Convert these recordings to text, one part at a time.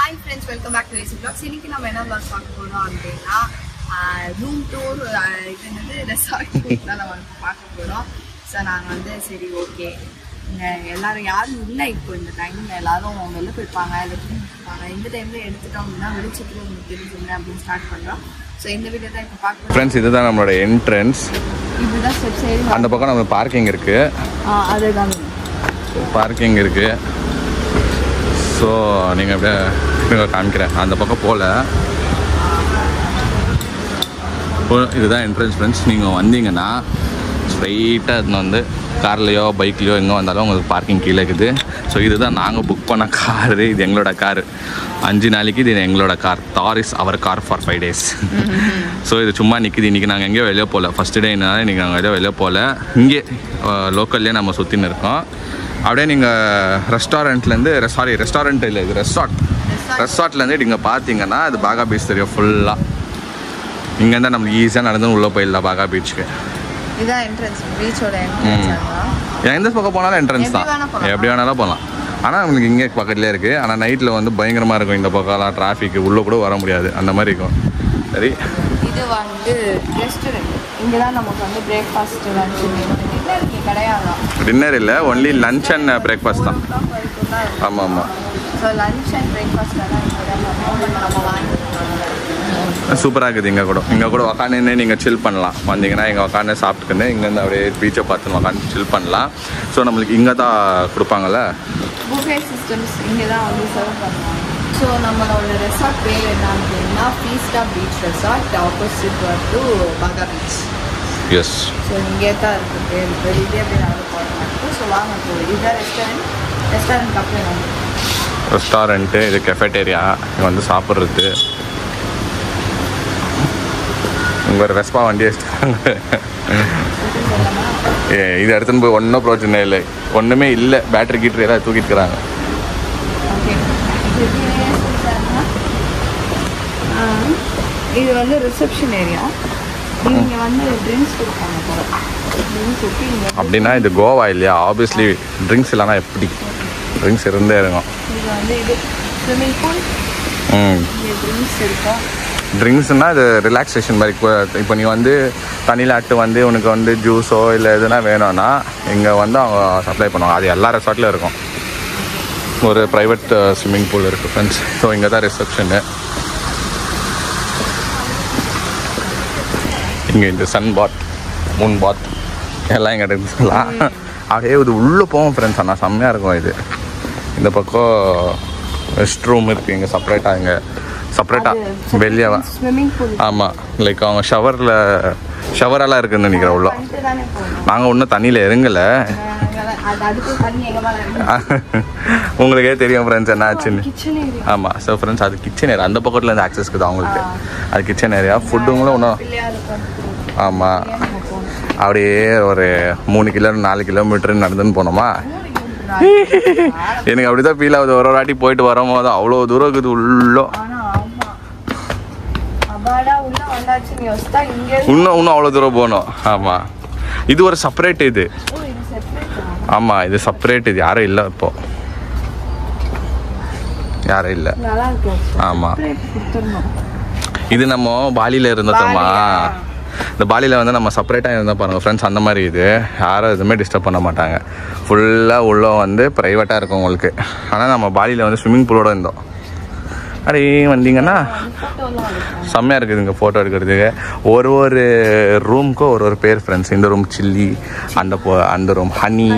Hi friends, welcome back to AC Vlogs. இன்னைக்கு நம்ம என்ன vlog பார்க்க போறோம் அப்படினா ரூம் டூர் இது ரெசார்ட் டூர் தான் நம்ம பார்க்க போறோம். சோ நாங்க வந்து சரி ஓகே எல்லாரும் யாரும் இல்லை இப்போ இந்த டைம்ல எல்லாரும் வெளில போயிருப்பாங்க இந்த டைம்ல எடுத்துட்டோம் அப்படின்னா வெளிச்சத்துல உங்களுக்கு தெரிஞ்சுங்க அப்படின்னு ஸ்டார்ட் பண்றோம். ஸோ இந்த வீடியோ தான் இப்போ பார்க்க போறோம். ஃப்ரெண்ட்ஸ் இதுதான் நம்மளோட என்ட்ரன்ஸ். இதுதான் ஸ்டெப்ஸ் ஏறி அந்த பக்கம் நம்ம பார்க்கிங் இருக்கு. அதுதான் பார்க்கிங் இருக்கு. ஸோ நீங்கள் அப்படியே காமிக்கிறேன் அந்த பக்கம் போகல. இதுதான் என்ட்ரன்ஸ் ஃப்ரெண்ட்ஸ். நீங்கள் வந்தீங்கன்னா ஸ்ட்ரைட்டாக இது வந்து கார்லேயோ பைக்லேயோ எங்கே வந்தாலும் உங்களுக்கு பார்க்கிங் கீழே இருக்குது. ஸோ இதுதான் நாங்கள் புக் பண்ண காரு. இது எங்களோட காரு. 5 நாளைக்கு இது எங்களோட car. Thar is our car for 5 days. So இது சும்மா நிற்கிது. இன்றைக்கி நாங்கள் எங்கேயோ வெளியே போகல. ஃபஸ்ட்டு டேனால இன்றைக்கி நாங்கள் எங்கேயோ வெளியே போகல. இங்கே லோக்கல்லே நம்ம சுற்றின்னு இருக்கோம். அப்படியே நீங்கள் ரெஸ்டாரண்ட்லேருந்து ரெஸ்டாரண்ட் இல்லை, இது ரெசார்ட்லேருந்து நீங்கள் பார்த்தீங்கன்னா அது பாகா பீச் தெரியும் ஃபுல்லாக. இங்கேருந்து நம்மளுக்கு ஈஸியாக நடந்து உள்ளே போயிடலாம் பாகா பீச்சுக்கு. இதான் என்ட்ரன்ஸ், பீச்சோட என்ட்ரன்ஸ். எந்த பக்கம் போனாலும் என்ட்ரன்ஸ் தான், எப்படி வேணாலும் போகலாம். ஆனால் நம்மளுக்கு இங்கே பக்கத்துலேயே இருக்குது. ஆனால் நைட்டில் வந்து பயங்கரமாக இருக்கும். இந்த பக்கம்லாம் டிராஃபிக்கு உள்ளே கூட வர முடியாது, அந்த மாதிரி இருக்கும். சரி, இது வந்து ரெஸ்டாரண்ட். இங்கே தான் நமக்கு வந்து பிரேக்ஃபாஸ்ட் லஞ்ச் டின்னர் கிடையாது. டின்னர் இல்லை, ஒன்லி லஞ்ச் அண்ட் பிரேக்ஃபாஸ்ட் தான். ஆமாம் ஆமாம். ஸோ லஞ்ச் அண்ட் பிரேக்ஃபாஸ்ட் எல்லாம் நம்ம வாங்கி சூப்பராக இருக்குது. இங்கே கூட உக்காந்து நீங்கள் சில் பண்ணலாம். வந்தீங்கன்னா இங்கே உக்காந்து சாப்பிட்டுக்கின்னு இங்கேருந்து அப்படியே பீச்சை பார்த்து உக்காந்து சில் பண்ணலாம். ஸோ நம்மளுக்கு இங்கே தான் கொடுப்பாங்கள்ல புஃபே சிஸ்டம்ஸ், இங்கே தான் வந்து சர்வ் பண்ணுவாங்க. ஸோ நம்மளோட ரெசார்ட் பேர் என்ன அப்படின்னா fiesta beach resort, opposite to Baga beach. Yes. So இங்கே தான் இருக்குது பேர். வெளியே அப்படியே நடந்து போகிறோம். ஸோ வாங்க போகுது. இதுதான் ரெஸ்டாரண்ட் அப்புறம் வந்து ரெஸ்டாரண்ட்டு. இது கெஃபேட்டேரியா. இங்கே வந்து சாப்பிட்றது. இங்கே ஒரு வெஸ்பா வண்டி வச்சுட்டாங்க. இது எடுத்துன்னு போய் ஒன்றும் பிரச்சனை இல்லை, ஒன்றுமே இல்லை. பேட்டரி கீட்டர் எல்லாம் தூக்கிட்டுக்கிறாங்க. இது வந்து ரிசப்ஷன் ஏரியா. நீங்கள் வந்து ட்ரிங்க்ஸ் கொடுப்பாங்க போல. அப்படின்னா இது கோவா இல்லையா? ஆப்வியஸ்லி ட்ரிங்க்ஸ் இல்லைனா எப்படி? ட்ரிங்க்ஸ் இருந்தே இருக்கும். இது வந்து இது ஸ்விம்மிங் பூல். ட்ரிங்க்ஸ் இருக்கும். ட்ரிங்க்ஸ்னால் இது ரிலாக்ஸேஷன் மாதிரி. இப்போ நீ வந்து தண்ணியில் ஆட்டு வந்து உனக்கு வந்து ஜூஸோ இல்லை எதுனா வேணும்னா இங்கே வந்து அவங்க சப்ளை பண்ணுவாங்க. அது எல்லா ரெசார்ட்லையும் இருக்கும். ஒரு ப்ரைவேட் ஸ்விம்மிங் பூல் இருக்குது ஃப்ரெண்ட்ஸ். ஸோ இங்கே தான் ரிசப்ஷனு. இங்கே இந்த சன் பாத், மூன் பாத் எல்லாம் இங்கே எடுத்துக்கலாம். அப்படியே இது உள்ளே போவோம் ஃப்ரெண்ட்ஸ். ஆனால் செம்மையாக இருக்கும். இது இந்த பக்கம் ரெஸ்ட் ரூம் இருக்குது. இங்கே செப்பரேட்டாக செப்பரேட்டாக வெளியே. ஆமாம், லைக் அவங்க ஷவரெல்லாம் இருக்குதுன்னு நினைக்கிறேன் உள்ள. நாங்கள் ஒன்றும் தண்ணியில் இறங்கலை. உங்களுக்கே தெரியும் ஃப்ரெண்ட்ஸ் என்ன ஆச்சுன்னு. ஆமாம். ஸோ ஃப்ரெண்ட்ஸ் அது கிச்சன் ஏரியா. அந்த பக்கத்துலேருந்து ஆக்சஸ் இருக்குது அவங்களுக்கு. அது கிச்சன் ஏரியா. ஃபுட்டுங்களும் ஒன்றும். ஆமாம், அப்படியே ஒரு 3 கிலோ 4 கிலோமீட்டர் நடந்துன்னு போனோமா. எனக்கு அப்படிதான் ஃபீல் ஆகுது. ஒரு வாட்டி போயிட்டு வரும்போது அவ்வளோ தூரம் இருக்குது உள்ளோ. இன்னும் அவ்வளோ தூரம் போகணும். ஆமாம், இது ஒரு செப்பரேட். இது ஆமாம், இது செப்பரேட். இது யாரும் இல்லை, இப்போ யாரும் இல்லை. ஆமாம், இது நம்ம பாலியில் இருந்தோமா. இந்த பாலியில் வந்து நம்ம செப்பரேட்டாக இருந்தால் பாருங்கள் ஃப்ரெண்ட்ஸ். அந்த மாதிரி இது யாரும் எதுவுமே டிஸ்டர்ப் பண்ண மாட்டாங்க. ஃபுல்லாக உள்ள வந்து ப்ரைவேட்டாக இருக்கும் உங்களுக்கு. ஆனால் நம்ம பாலியில் வந்து ஸ்விம்மிங் பூலோடு இருந்தோம். அப்படியே வந்தீங்கன்னா செம்மையாக இருக்குது இங்கே ஃபோட்டோ எடுக்கிறதுக்கு. ஒரு ரூமுக்கும் ஒரு பேர் ஃப்ரெண்ட்ஸ். இந்த ரூம் சில்லி, அந்த ரூம் ஹனி,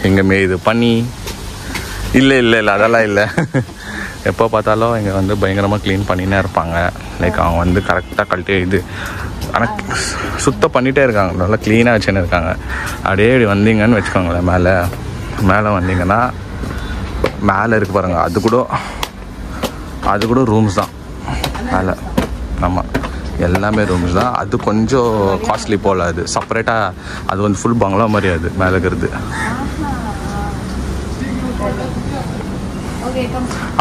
இங்கே இது பனி. இல்லை அதெல்லாம் இல்லை. எப்போ பார்த்தாலும் இங்கே வந்து பயங்கரமாக க்ளீன் பண்ணினே இருப்பாங்க. லைக் அவங்க வந்து கரெக்டாக கழட்டி இது ஆனால் சுத்தம் பண்ணிகிட்டே இருக்காங்க. நல்லா க்ளீனாக வச்சுன்னு இருக்காங்க. அப்படியே இப்படி வந்தீங்கன்னு வச்சுக்கோங்களேன். மேலே வந்தீங்கன்னா மேலே இருக்குது பாருங்கள். அது கூட ரூம்ஸ் தான் மேலே. ஆமாம், எல்லாமே ரூம்ஸ் தான். அது கொஞ்சம் காஸ்ட்லி போல். அது செப்பரேட்டாக. அது வந்து ஃபுல் பங்களா மாதிரி. அது மேலே இருக்கிறது.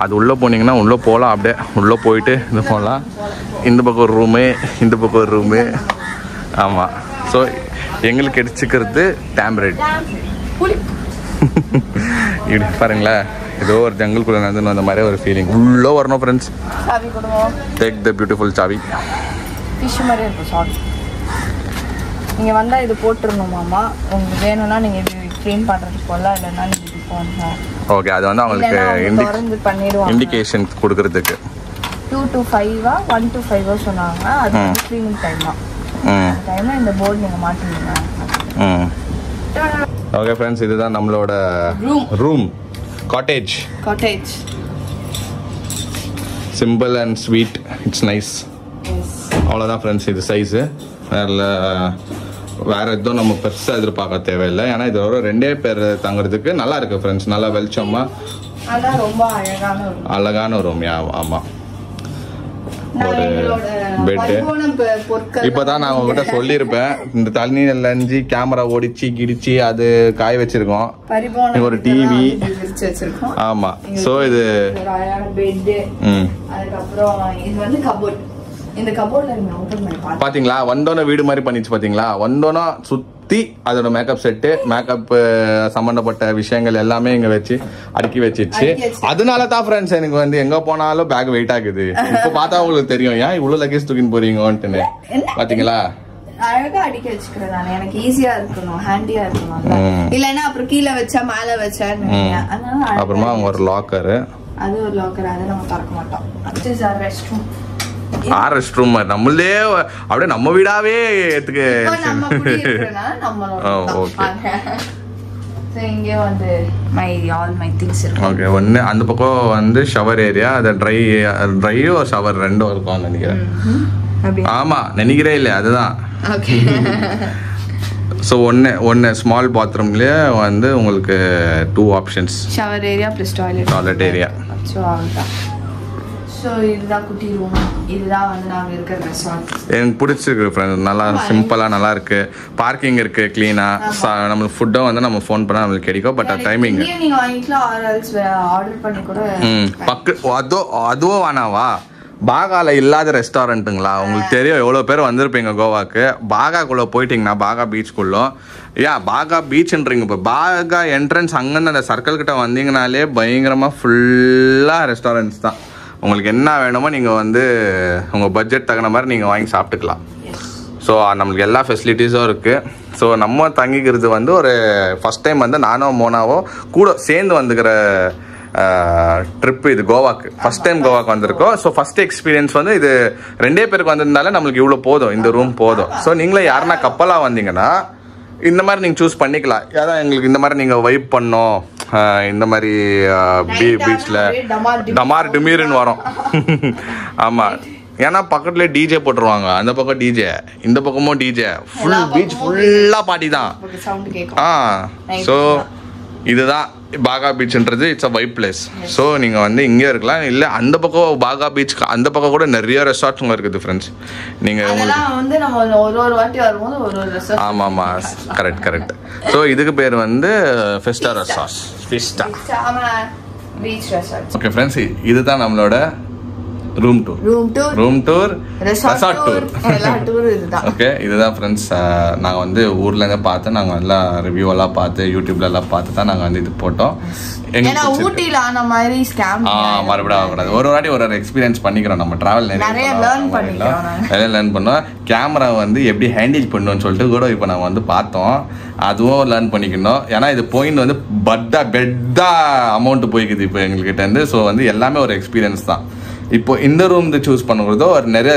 அது உள்ளே போனீங்கன்னா உள்ளே போகலாம். அப்படியே உள்ளே போயிட்டு இது போகலாம். இந்த பக்கம் ஒரு ரூமு, இந்த பக்கம் ஒரு ரூமு. ஆமாம். ஸோ எங்களுக்கு எடுத்துக்கிறது டேம்பரேட். இப்படி பாருங்களேன், ஏதோ ஒரு ஜங்கிள்குள்ளே நடந்துன்னு அந்த மாதிரி ஒரு ஃபீலிங். உள்ளே வரணும் ஃப்ரெண்ட்ஸ். சாவி கொடுவோம். டேக் த பியூட்டிஃபுல் சாவி. ஃபிஷ் மாதிரி இருக்கும் சாவி. நீங்கள் வந்தால் இது போட்டுருணுமாம்மா. உங்களுக்கு வேணும்னா நீங்கள் இது க்ளீன் பண்ணுறதுக்கு போகலாம், இல்லைன்னா நீங்கள் இது போடலாம். ஓகே, அது வந்து அவங்களுக்கு திறந்து பண்ணிடுவாங்க இண்டிகேஷன் கொடுக்கறதுக்கு. 2 to 5 1 to 5 சொன்னாங்க. அது வந்து க்ளீனிங் டைம் தான். டைமில் இந்த போர்டு நீங்கள் மாட்டிடுங்க. ஓகே ஃப்ரெண்ட்ஸ், இதுதான் நம்மளோட room. Cottage. Simple and sweet. It's nice. அவ்வளோதான் ஃப்ரெண்ட்ஸ், இது சைஸு. வேற எதுவும் நம்ம பெருசாக எதிர்பார்க்க தேவையில்லை. ஏன்னா இது ஒரு 2 பேர் தங்குறதுக்கு நல்லா இருக்கு ஃப்ரெண்ட்ஸ். நல்லா வெளிச்சமா ரொம்ப அழகான ரூம். ஆமாம், ஒரு பெட்டு. இப்போதான் நான் உங்ககிட்ட சொல்லியிருப்பேன், இந்த தண்ணி லஞ்சி கேமரா ஓடிச்சு கிடிச்சு அது காய வச்சிருக்கோம். ஒரு டிவி. ஆமா, சோ இது பாத்தீங்களா, வந்தோன வீடு மாதிரி பண்ணிச்சு. பாத்தீங்களா, வந்தோன்னா சுத்தி அதோட மேக்கப் செட்டு, மேக்கப் சம்பந்தப்பட்ட விஷயங்கள் எல்லாமே இங்க வச்சு அடுக்கி வச்சிருச்சு. அதனால தான் ஃப்ரெண்ட்ஸ் எனக்கு வந்து எங்க போனாலும் பேக் வெயிட் ஆகுது. இப்ப பார்த்தா உங்களுக்கு தெரியும் ஏன் இவ்வளவு லக்கேஜ் தூக்கின்னு போறீங்கன்னு. பாத்தீங்களா, அழகா அடிக்க வச்சுக்கிறேன் நான். எனக்கு ஈஸியா இருக்கணும், ஹேண்டியா இருக்கணும். இல்லன்னா அப்புறம் கீழே வச்சா மேல வச்சா. அப்புறமா அவங்க ஒரு லாக்கர். அது ஒரு லாக்கர், அதை நம்ம திறக்க மாட்டோம். அது ரெஸ்ட் ரூம். ரெஸ்ட் ரூம் நம்மளே அப்படியே நம்ம வீடாவே ஏத்துக்கு. ஓகே, ஒன்று அந்த பக்கம் வந்து ஷவர் ஏரியா. அது ட்ரையோ ஷவர் ரெண்டும் இருக்கும் நினைக்கிறேன். ஆமா, நினைக்கிறே இல்லை, அதுதான். ஸோ ஒன்று ஸ்மால் பாத்ரூம்லேயே வந்து உங்களுக்கு 2 options. Shower area plus toilet area. So இதுதான் குட்டி ரூம். இதுதான் வந்து நாங்கள் இருக்கிற ரெசார்ட். எனக்கு பிடிச்சிருக்கு ஃப்ரெண்ட். நல்லா சிம்பிளாக நல்லா இருக்கு. பார்க்கிங் இருக்கு க்ளீனாக. நம்மளுக்கு ஃபுட்டும் வந்து நம்ம ஃபோன் பண்ணால் நம்மளுக்கு கிடைக்கும். பட் டைமிங் நீங்கள் வாங்கிக்கலாம், ஆர்டர் பண்ணி கூட. அதுவும் வேணாவா? பாகாவில் இல்லாத ரெஸ்டாரண்ட்டுங்களா? உங்களுக்கு தெரியும் எவ்வளோ பேர் வந்திருப்பீங்க கோவாக்கு. பாகாக்குள்ளே போயிட்டீங்கன்னா பாகா பீச்சுக்குள்ளே பாகா பீச்சுன்றீங்க. இப்போ பாகா என்ட்ரன்ஸ் அங்கேருந்து அந்த சர்க்கிள் கிட்ட வந்தீங்கனாலே பயங்கரமாக ஃபுல்லாக ரெஸ்டாரண்ட்ஸ் தான். உங்களுக்கு என்ன வேணுமோ நீங்கள் வந்து உங்கள் பட்ஜெட் தகுந்த மாதிரி நீங்கள் வாங்கி சாப்பிட்டுக்கலாம். ஸோ நம்மளுக்கு எல்லா ஃபெசிலிட்டிஸும் இருக்குது. ஸோ நம்ம தங்கிக்கிறது வந்து ஒரு ஃபஸ்ட் டைம் வந்து நானோ மோனாவோ கூட சேர்ந்து வந்துக்கிற ட்ரிப்பு இது கோவாக்கு. ஃபஸ்ட் டைம் கோவாக்கு வந்திருக்கோம். ஸோ ஃபஸ்ட் எக்ஸ்பீரியன்ஸ் வந்து இது 2 பேருக்கு வந்திருந்தாலே நம்மளுக்கு இவ்வளோ போதும், இந்த ரூம் போதும். ஸோ நீங்களே யாருன்னா கப்பலாக வந்தீங்கன்னா இந்த மாதிரி நீங்கள் சூஸ் பண்ணிக்கலாம். ஏதாவது எங்களுக்கு இந்த மாதிரி நீங்கள் வைப் பண்ணோம், இந்த மாதிரி பீச்சில் டமார் டிமீர்னு வரும். ஆமாம், ஏன்னா பக்கத்துலேயே டிஜே போட்டுருவாங்க. அந்த பக்கம் டிஜே, இந்த பக்கமும் டிஜே. ஃபுல் பீச் ஃபுல்லாக பாட்டி தான். ஸோ இதுதான் பாகா பீச்ன்றது. It's a vibe place. So நீங்கள் வந்து இங்கே இருக்கலாம். இல்லை அந்த பக்கம் பாகா பீச் அந்த பக்கம் கூட நிறைய ரெசார்ட்ஸுங்க இருக்குது ஃப்ரெண்ட்ஸ். நீங்கள் ஆமாம் ஆமாம், கரெக்ட். ஸோ இதுக்கு பேர் வந்து ஃபெஸ்டா ரெசார்ட்ஸ். ஓகே ஃப்ரெண்ட்ஸ், இதுதான் நம்மளோட room tour resort tour. Okay, இதுதான் ஃப்ரெண்ட்ஸ். நாங்கள் வந்து ஊர்லேருந்தே பார்த்து நாங்கள் எல்லாம் ரிவ்யூ எல்லாம் பார்த்து யூடியூப்ல எல்லாம் பார்த்து தான் நாங்கள் வந்து இது போட்டோம். மறுபடியும் ஆகக்கூடாது. ஒரு வாட்டி ஒரு எக்ஸ்பீரியன்ஸ் பண்ணிக்கிறோம். நம்ம டிராவல் நிறைய லேர்ன் பண்ணோம். கேமரா வந்து எப்படி ஹேண்டில் பண்ணணும்னு சொல்லிட்டு கூட இப்போ நம்ம வந்து பார்த்தோம். அதுவும் லேர்ன் பண்ணிக்கணும். ஏன்னா இது பாயிண்ட் வந்து பெட்டா அமௌண்ட் போய்க்குது இப்போ எங்ககிட்ட இருந்து. ஸோ வந்து எல்லாமே ஒரு எக்ஸ்பீரியன்ஸ் தான். இப்போ இந்த ரூம் சூஸ் பண்ணுறதோ ஒரு நிறைய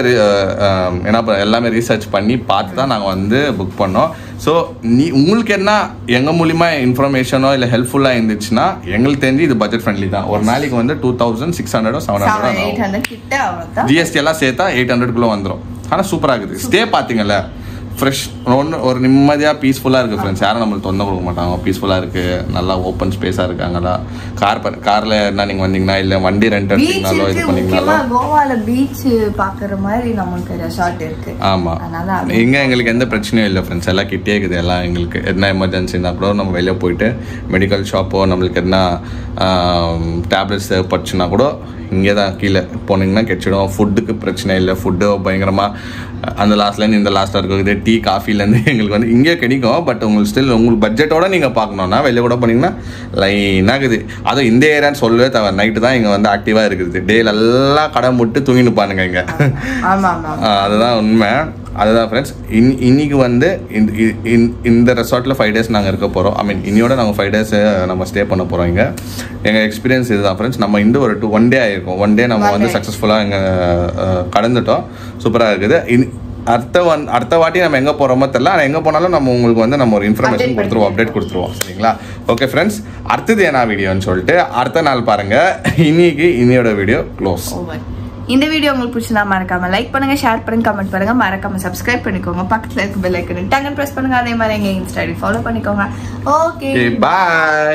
என்ன எல்லாமே ரீசர்ச் பண்ணி பார்த்து தான் நாங்கள் வந்து புக் பண்ணோம். ஸோ உங்களுக்கு என்ன எங்கள் மூலிமா இன்ஃபர்மேஷனோ இல்லை ஹெல்ப்ஃபுல்லாக இருந்துச்சுன்னா எங்களுக்கு தெரிஞ்சு இது பட்ஜெட் ஃப்ரெண்ட்லி தான். ஒரு நாளைக்கு வந்து 2600 700 ஜிஎஸ்டி எல்லாம் சேர்த்தா 800 வந்துடும். ஆனால் சூப்பராக இருக்குது. ஸ்டே பார்த்தீங்கல்ல, ஃப்ரெஷ் ஒரு நிம்மதியாக பீஸ்ஃபுல்லாக இருக்குது ஃப்ரெண்ட்ஸ். யாரும் நம்மளுக்கு தொந்தரவு கொடுக்க மாட்டாங்க. பீஸ்ஃபுல்லாக இருக்குது, நல்லா ஓப்பன் ஸ்பேஸாக இருக்காங்களா. காரில் என்ன நீங்கள் வந்தீங்கன்னா இல்லை வண்டி ரெண்ட் எடுத்தீங்கனாலோ இது பண்ணிங்கனாலும் கோவாவில் பீச் பார்க்குற மாதிரி நமக்கு ரெசார்ட் இருக்குது. ஆமாம், இங்கே எங்களுக்கு எந்த பிரச்சனையும் இல்லை ஃப்ரெண்ட்ஸ். எல்லாம் கிட்டே இருக்குது. எல்லாம் எங்களுக்கு என்ன எமர்ஜென்சின்னா கூட நம்ம வெளியே போயிட்டு மெடிக்கல் ஷாப்போ நம்மளுக்கு என்ன டேப்லெட்ஸ் தேவைப்பட்டுச்சுன்னா கூட இங்கே தான் கீழே போனீங்கன்னா கிடைச்சிடும். ஃபுட்டுக்கு பிரச்சனை இல்லை. ஃபுட்டு பயங்கரமாக அந்த லாஸ்ட்லேருந்து இந்த லாஸ்ட்டாக இருக்குது. டீ காஃபிலேருந்து எங்களுக்கு வந்து இங்கே கிடைக்கும். பட் உங்களுக்கு ஸ்டில் உங்களுக்கு பட்ஜெட்டோட நீங்கள் பார்க்கணுன்னா வெளியே கூட போனீங்கன்னா லைனாக இருக்குது. அதுவும் இந்த ஏரியான்னு சொல்லவே தவிர நைட்டு தான் இங்கே வந்து ஆக்டிவாக இருக்குது. டேல எல்லாம் கடை முட்டு தூங்கி நிற்பானுங்க இங்கே. அதுதான் உண்மை. அதுதான் ஃப்ரெண்ட்ஸ். இன்னைக்கு வந்து இந்த ரெசார்ட்டில் 5 days நாங்கள் இருக்க போகிறோம். ஐ மீன் இன்னையோட நாங்கள் 5 days நம்ம ஸ்டே பண்ண போகிறோம். இங்கே எங்கள் எக்ஸ்பீரியன்ஸ் இதுதான் ஃப்ரெண்ட்ஸ். நம்ம இந்த ஒரு 1 day ஆகிருக்கும். 1 day நம்ம வந்து சக்ஸஸ்ஃபுல்லாக இங்கே கடந்துட்டோம். சூப்பராக இருக்குது. அடுத்த வாட்டி நம்ம எங்கே போகிறோமோ தெரியல. ஆனால் எங்கே போனாலும் நம்ம உங்களுக்கு வந்து நம்ம ஒரு இன்ஃபர்மேஷன் கொடுத்துருவோம், அப்டேட் கொடுத்துருவோம். சரிங்களா? ஓகே ஃப்ரெண்ட்ஸ், அடுத்தது என்ன வீடியோன்னு சொல்லிட்டு அடுத்த நாள் பாருங்கள். இன்னையோட வீடியோ க்ளோஸ். இந்த வீடியோ உங்களுக்கு பிடிச்சா மறக்காம லைக் பண்ணுங்க, ஷேர் பண்ணுங்க, கமெண்ட் பண்ணுங்க, மறக்காம சப்ஸ்கிரைப் பண்ணிக்கோங்க. பக்கத்துல இருக்க பெல் ஐக்கன் டங்கன் பிரஸ் பண்ணுங்க. அதே மாதிரி எங்க இன்ஸ்டா ஐடி ஃபாலோ பண்ணிக்கோங்க. Okay, by.